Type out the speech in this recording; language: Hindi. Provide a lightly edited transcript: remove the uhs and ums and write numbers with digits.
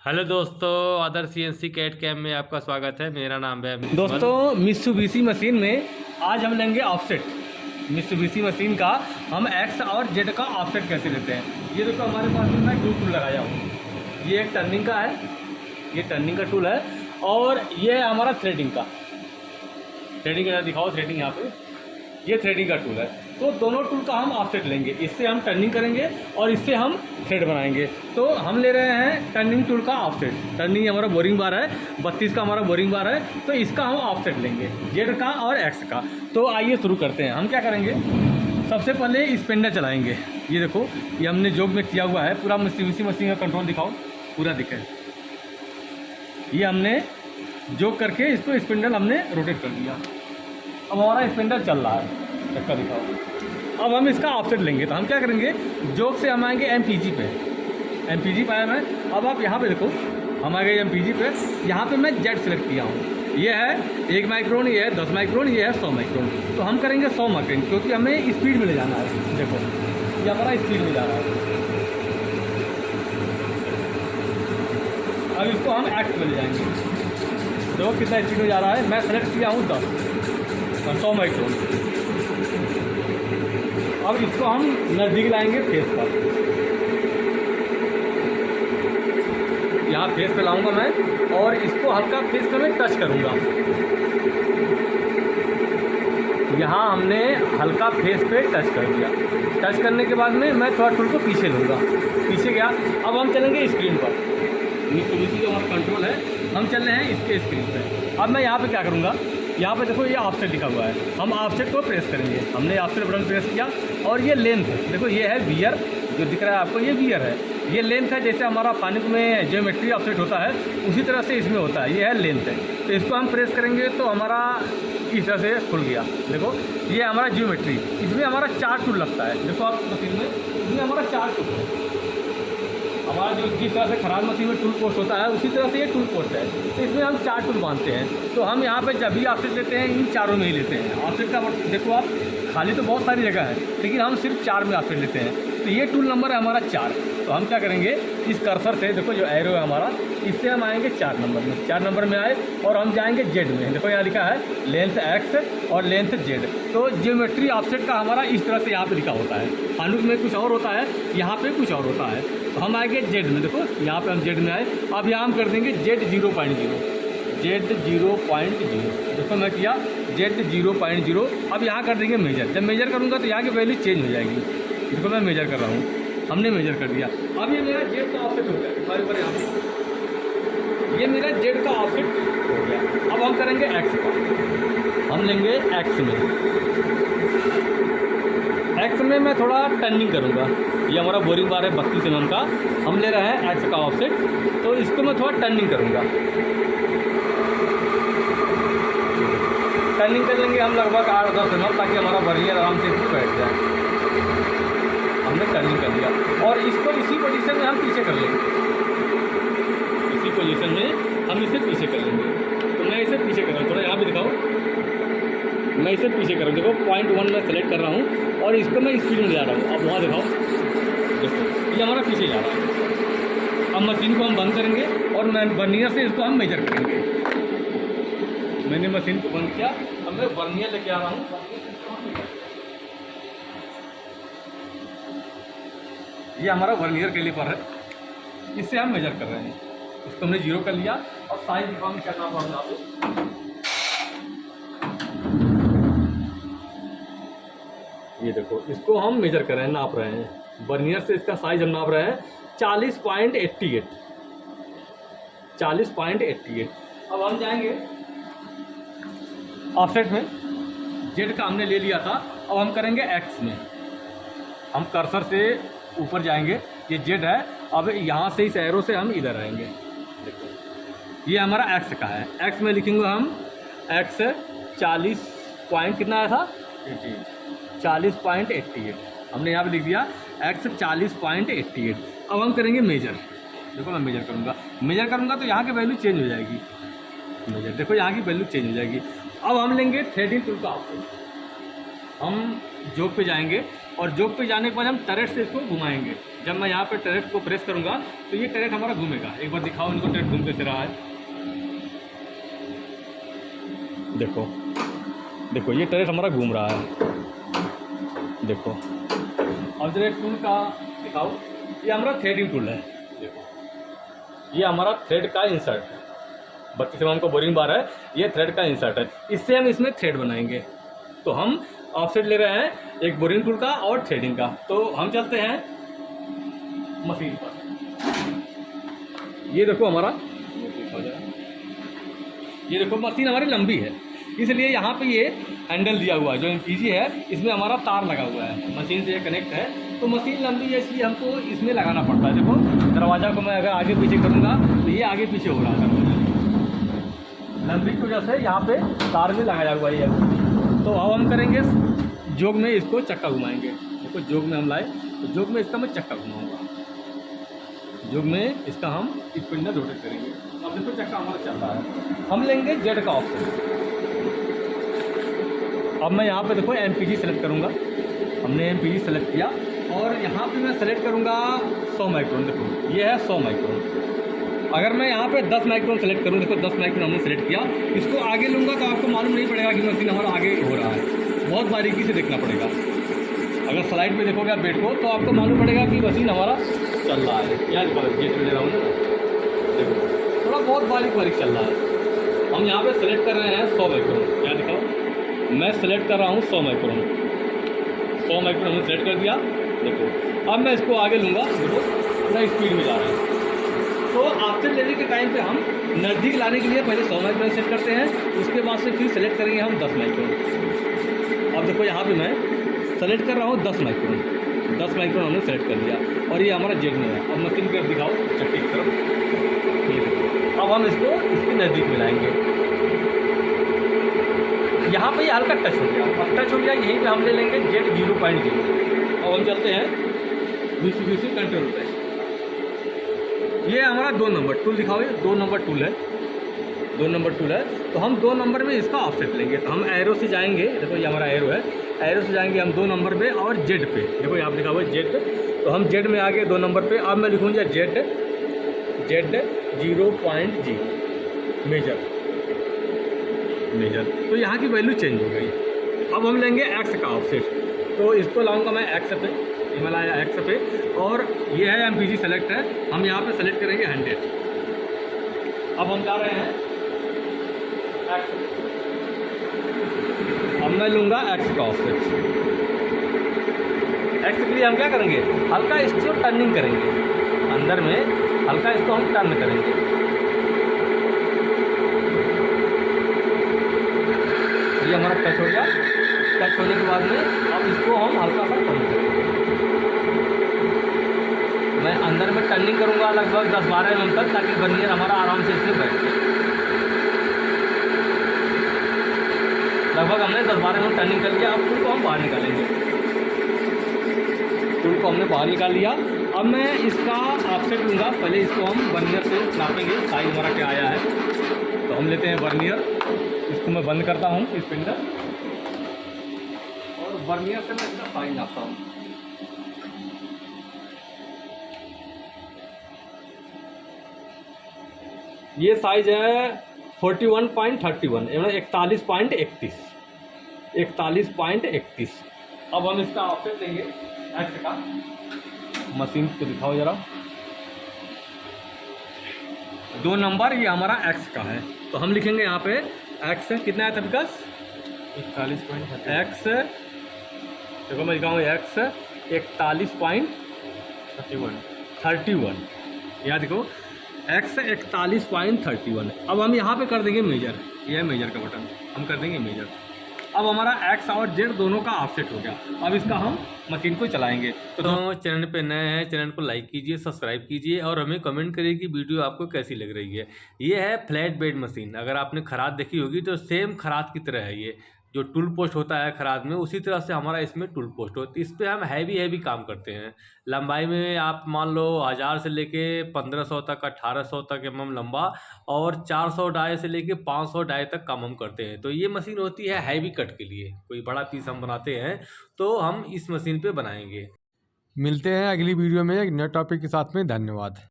हेलो दोस्तों, आदर्श सीएनसी कैट कैम्प में आपका स्वागत है। मेरा नाम है दोस्तों, मित्सुबिशी मशीन में आज हम लेंगे ऑफसेट। मित्सुबिशी मशीन का हम एक्स और जेड का ऑफसेट कैसे लेते हैं। ये देखो हमारे पास में मैं 2 टूल लगाया हूँ। ये एक टर्निंग का है, ये टर्निंग का टूल है, और ये है हमारा थ्रेडिंग का। थ्रेडिंग का दिखाओ, थ्रेडिंग यहाँ पे ये थ्रेडिंग का टूल है। तो दोनों टूल का हम ऑफसेट लेंगे, इससे हम टर्निंग करेंगे और इससे हम थ्रेड बनाएंगे। तो हम ले रहे हैं टर्निंग टूल का ऑफसेट। टर्निंग हमारा बोरिंग बार है, 32 का हमारा बोरिंग बार है, तो इसका हम ऑफसेट लेंगे, जेड का और एक्स का। तो आइए शुरू करते हैं। हम क्या करेंगे, सबसे पहले स्पेंडर चलाएंगे। ये देखो, ये हमने जोग में किया हुआ है पूरा। मित्सुबिशी मशीन का कंट्रोल दिखाओ, पूरा दिखे। ये हमने जोग करके इसको स्पेंडल हमने रोटेट कर दिया। अब हमारा स्पेंडर चल रहा है, चक्का दिखाओ। अब हम इसका ऑफसेट लेंगे। तो हम क्या करेंगे, जोग से हम आएंगे एमपीजी पे। एमपीजी पे आया मैं। अब आप यहाँ पे देखो, हम आ गए एमपीजी पे। यहाँ पे मैं जेड सेलेक्ट किया हूँ। ये है 1 माइक्रोन, ये है 10 माइक्रोन, ये है 100 माइक्रोन। तो हम करेंगे 100 माइक्रोन, क्योंकि हमें स्पीड में ले जाना है। देखो, ये हमारा स्पीड में जा रहा है। अब इसको हम एक्स में ले जाएंगे। देखो कितना स्पीड में जा रहा है। मैं सेलेक्ट किया हूँ 10 और 100 माइक्रोन। अब इसको हम नज़दीक लाएंगे फेस पर। यहाँ फेस पे लाऊंगा मैं, और इसको हल्का फेस पे मैं टच करूँगा। यहाँ हमने हल्का फेस पे टच कर दिया। टच करने के बाद में मैं थोड़ा टूल को पीछे लूँगा। पीछे गया। अब हम चलेंगे स्क्रीन पर। मित्सुबिशी जो हमारा कंट्रोल है, हम चल रहे हैं इसके स्क्रीन पे। अब मैं यहाँ पे क्या करूँगा, यहाँ पे देखो ये ऑफसेट लिखा हुआ है। हम ऑफसेट को प्रेस करेंगे। हमने ऑफसेट बटन प्रेस किया, और ये लेंथ है। देखो ये है वियर, जो दिख रहा है आपको, ये वियर है। ये लेंथ है। जैसे हमारा पानी में ज्योमेट्री ऑफसेट होता है, उसी तरह से इसमें होता है। ये है लेंथ है। तो इसको हम प्रेस करेंगे तो हमारा इस तरह से खुल गया। देखो, ये हमारा ज्योमेट्री। इसमें हमारा 4 टूल लगता है। देखो आप मशीन में, इसमें हमारा 4 टूल है। हमारा जो जिस तरह से खराब मशीन में टूल पोस्ट होता है, उसी तरह से ये टूल पोस्ट है। तो इसमें हम 4 टूल बांधते हैं। तो हम यहाँ पे जब भी ऑफसेट लेते हैं, इन चारों में ही लेते हैं। ऑफसेट का देखो आप, खाली तो बहुत सारी जगह है, लेकिन हम सिर्फ 4 में ऑफसेट लेते हैं। तो ये टूल नंबर है हमारा 4। तो हम क्या करेंगे, इस कर्सर से, देखो जो एरो है हमारा, इससे हम आएंगे 4 नंबर में। 4 नंबर में आए और हम जाएंगे जेड में। देखो यहाँ लिखा है लेंथ एक्स और लेंथ जेड। तो ज्योमेट्री ऑफसेट का हमारा इस तरह से यहाँ पे लिखा होता है। फानुक में कुछ और होता है, यहाँ पे कुछ और होता है। तो हम आएंगे जेड में। देखो यहाँ पे हम जेड में आए। अब यहाँ हम कर देंगे जेड 0.0। जेड 0.0। देखो मैं किया जेड 0.0। अब यहाँ कर देंगे मेजर। जब मेजर करूँगा तो यहाँ की वैल्यू चेंज हो जाएगी। देखो मैं मेजर कर रहा हूँ, हमने मेजर कर दिया। अब ये मेरा जेड का ऑफसेट हो गया। बार बार यहाँ पे ये मेरा जेड का ऑफसेट हो गया। अब हम करेंगे एक्स का। हम लेंगे एक्स में। एक्स में मैं थोड़ा टर्निंग करूँगा। ये हमारा बोरिंग बार है 32 mm का। हम ले रहे हैं एक्स का ऑफसेट, तो इसको मैं थोड़ा टर्निंग करूँगा। टर्निंग कर लेंगे हम लगभग 8-10 mm, ताकि हमारा वर्नियर आराम से इसमें बैठ जाए। हमने टर्निंग कर दिया, और इसको इसी पोजीशन में हम पीछे कर लेंगे। इसी पोजीशन में हम इसे पीछे कर लेंगे। तो मैं इसे पीछे कर रहा हूँ, थोड़ा यहाँ भी दिखाओ। मैं इसे पीछे कर रहा हूँ। देखो 0.1 में सेलेक्ट कर रहा हूँ, और इसको मैं स्पीड में जा रहा हूँ। अब वहाँ दिखाओ, देखो ये हमारा पीछे जा रहा है। अब मशीन को हम बंद करेंगे, और वर्नियर से इसको हम मेजर करेंगे। मैंने मशीन को बंद किया। अब मैं वर्नियर लेके आ रहा हूँ। ये हमारा वर्नियर कैलिपर है, इससे हम मेजर कर रहे हैं। इसको हमने 0 कर लिया, और साइज दिखाओ क्या नाम होगा आपको। ये देखो, इसको हम मेजर कर रहे हैं, नाप रहे हैं। वर्नियर से इसका साइज हम नाप रहे हैं 40.88। 40.88। अब हम जाएंगे ऑफसेट में। जेड का हमने ले लिया था, अब हम करेंगे एक्स में। हम कर्सर से ऊपर जाएंगे, ये जेड है। अब यहाँ से इस एरो से हम इधर आएंगे। देखो ये हमारा एक्स का है। एक्स में लिखेंगे हम एक्स 40 पॉइंट कितना आया था, 40.88। हमने यहाँ पे लिख दिया एक्स 40.88। अब हम करेंगे मेजर। देखो मैं मेजर करूँगा तो यहाँ की वैल्यू चेंज हो जाएगी। मेजर देखो, यहाँ की वैल्यू चेंज हो जाएगी। अब हम लेंगे थ्रेडिंग टूल का ऑप्शन। हम जोक पे जाएंगे, और जोक पे जाने के बाद हम टरेट से इसको घुमाएंगे। जब मैं यहाँ पे टरेट को प्रेस करूँगा तो ये टरेट हमारा घूमेगा। एक बार दिखाओ इनको टरेट घूम कैसे रहा है। देखो देखो ये टरेट हमारा घूम रहा है, देखो। अब जरा टूल का दिखाओ, ये हमारा थ्रेडिंग टूल है। देखो ये हमारा थ्रेड का इंसर्ट है, 32 mm का बोरिंग बार है, ये थ्रेड का इंसर्ट है। इससे हम इसमें थ्रेड बनाएंगे। तो हम ऑफसेट ले रहे हैं, एक बोरिंग टूल का और थ्रेडिंग का। तो हम चलते हैं मशीन पर। ये देखो हमारा, ये देखो मशीन हमारी लंबी है, इसलिए यहाँ पे ये हैंडल दिया हुआ है। जो MPG है इसमें हमारा तार लगा हुआ है, मशीन से ये कनेक्ट है। तो मशीन लंबी है इसलिए हमको इसमें लगाना पड़ता है। देखो दरवाज़ा को मैं अगर आगे पीछे करूँगा तो ये आगे पीछे हो रहा है दरवाजा, लंबी की वजह से यहाँ पे तार में लगाया हुआ है। तो अब हम करेंगे जोग में इसको चक्का घुमाएंगे। देखो जोग में हम लाए तो जोग में इसका मैं चक्का घुमाऊँगा, जोग में इसका हम स्पिंडल रोटेट करेंगे। अब देखो चक्का हमारा चल रहा है। हम लेंगे जेड का ऑप्शन। अब मैं यहाँ पे देखो MPG सेलेक्ट करूँगा। हमने MPG सेलेक्ट किया और यहाँ पे मैं सेलेक्ट करूँगा 100 माइक्रोन। देखो ये है 100 माइक्रोन। अगर मैं यहाँ पे 10 माइक्रोन सेलेक्ट करूँ, देखो 10 माइक्रोन हमने सेलेक्ट किया, इसको आगे लूँगा तो आपको मालूम नहीं पड़ेगा कि मशीन हमारा आगे हो रहा है। बहुत बारीकी से देखना पड़ेगा। अगर स्लाइड में देखोगे आप बेड को तो आपको मालूम पड़ेगा कि मशीन हमारा चल रहा है। क्या जेट ले रहा हूँ ना, देखो थोड़ा बहुत बारीक चल रहा है। हम यहाँ पे सेलेक्ट कर रहे हैं 100 माइक्रोन। क्या दिखाओ, मैं सेलेक्ट कर रहा हूँ 100 माइक्रोन। 100 माइक्रोन हमने सेलेक्ट कर दिया। देखो अब मैं इसको आगे लूँगा, देखो थोड़ा स्पीड में जा रहा है। तो ऑफसेट लेने के टाइम पे हम नज़दीक लाने के लिए पहले 100 माइक्रोन सेट करते हैं, उसके बाद से फिर सेलेक्ट करेंगे हम 10 माइक्रोन। अब देखो यहाँ पे मैं सेलेक्ट कर रहा हूँ 10 माइक्रोन। 10 माइक्रोन हमने सेलेक्ट कर लिया और ये हमारा जेड में है। अब मशीन पर दिखाओ चक्के की तरफ, ये देखो। अब हम इसको इसके नज़दीक मिलाएंगे। यहाँ पे ये हल्का टच हो गया, अब टच हो गया, यहीं पे हम ले लेंगे जेड 0.0। अब हम चलते हैं VCVC कंट्रोल पे। ये हमारा 2 नंबर टूल दिखाओ, ये 2 नंबर टूल है, 2 नंबर टूल है। तो हम 2 नंबर में इसका ऑफसेट लेंगे। तो हम एरो से जाएंगे, देखो ये हमारा एरो है, एरो से जाएंगे हम 2 नंबर पे और जेड पे। देखो यहाँ पे लिखा हुआ है जेड। तो हम जेड में आगे 2 नंबर पे। अब मैं लिखूँगा जेड 0.0 मेजर। तो यहाँ की वैल्यू चेंज हो गई। अब हम लेंगे एक्स का ऑफसेट। तो इसको लाऊंगा मैं एक्स पे, ये मैं लाया एक्स पे और ये है MPG सेलेक्ट है। हम यहाँ पे सेलेक्ट करेंगे 100। अब हम जा रहे हैं एक्स पे। अब मैं लूँगा एक्स का ऑफसेट। एक्स के लिए हम क्या करेंगे, हल्का इसको टर्निंग करेंगे, अंदर में हल्का इसको हम टर्न करेंगे। ये हमारा टच हो गया। टच होने के बाद में अब इसको हम हल्का सा टर्न करेंगे। मैं अंदर में टर्निंग करूँगा लगभग 10-12 mm तक, ताकि वर्नियर हमारा आराम से इसमें बैठ जाए। लगभग हमने 10-12 mm टर्निंग कर लिया। अब टूल को हम बाहर निकालेंगे। टूल को हमने बाहर निकाल लिया। अब मैं इसका ऑफसेट लूँगा। पहले इसको हम वर्नियर से नापेंगे, साइज हमारा क्या आया है। तो हम लेते हैं वर्नियर, इसको मैं बंद करता हूँ स्पिंडल और वर्नियर से मैं इसका साइज नापता हूँ। ये साइज है 41.31, यानी 41.31। अब हम इसका ऑफसेट लेंगे एक्स का। मशीन को दिखाओ जरा। 2 नंबर ये हमारा एक्स का है। तो हम लिखेंगे यहाँ पे एक्स कितना है था विकास, 41. एक्स देखो मैं लिखा हूँ एक्स 41.31। यहाँ देखो एक्स 41.31। अब हम यहाँ पे कर देंगे मेजर। ये है मेजर का बटन, हम कर देंगे मेजर। अब हमारा एक्स और जेड दोनों का ऑफसेट हो गया। अब इसका हम मशीन को चलाएंगे। तो चैनल पे नए हैं, चैनल को लाइक कीजिए, सब्सक्राइब कीजिए और हमें कमेंट करिए कि वीडियो आपको कैसी लग रही है। ये है फ्लैट बेड मशीन। अगर आपने खराद देखी होगी तो सेम खराद की तरह है। ये जो टूल पोस्ट होता है खराद में, उसी तरह से हमारा इसमें टूल पोस्ट होती है। इस पर हम हैवी काम करते हैं। लंबाई में आप मान लो 1000 से लेके 1500 तक, 1800 तक mm लंबा और 400 डाई से लेके 500 डाई तक काम हम करते हैं। तो ये मशीन होती है हैवी कट के लिए। कोई बड़ा पीस हम बनाते हैं तो हम इस मशीन पे बनाएंगे। मिलते हैं अगली वीडियो में एक नए टॉपिक के साथ में। धन्यवाद।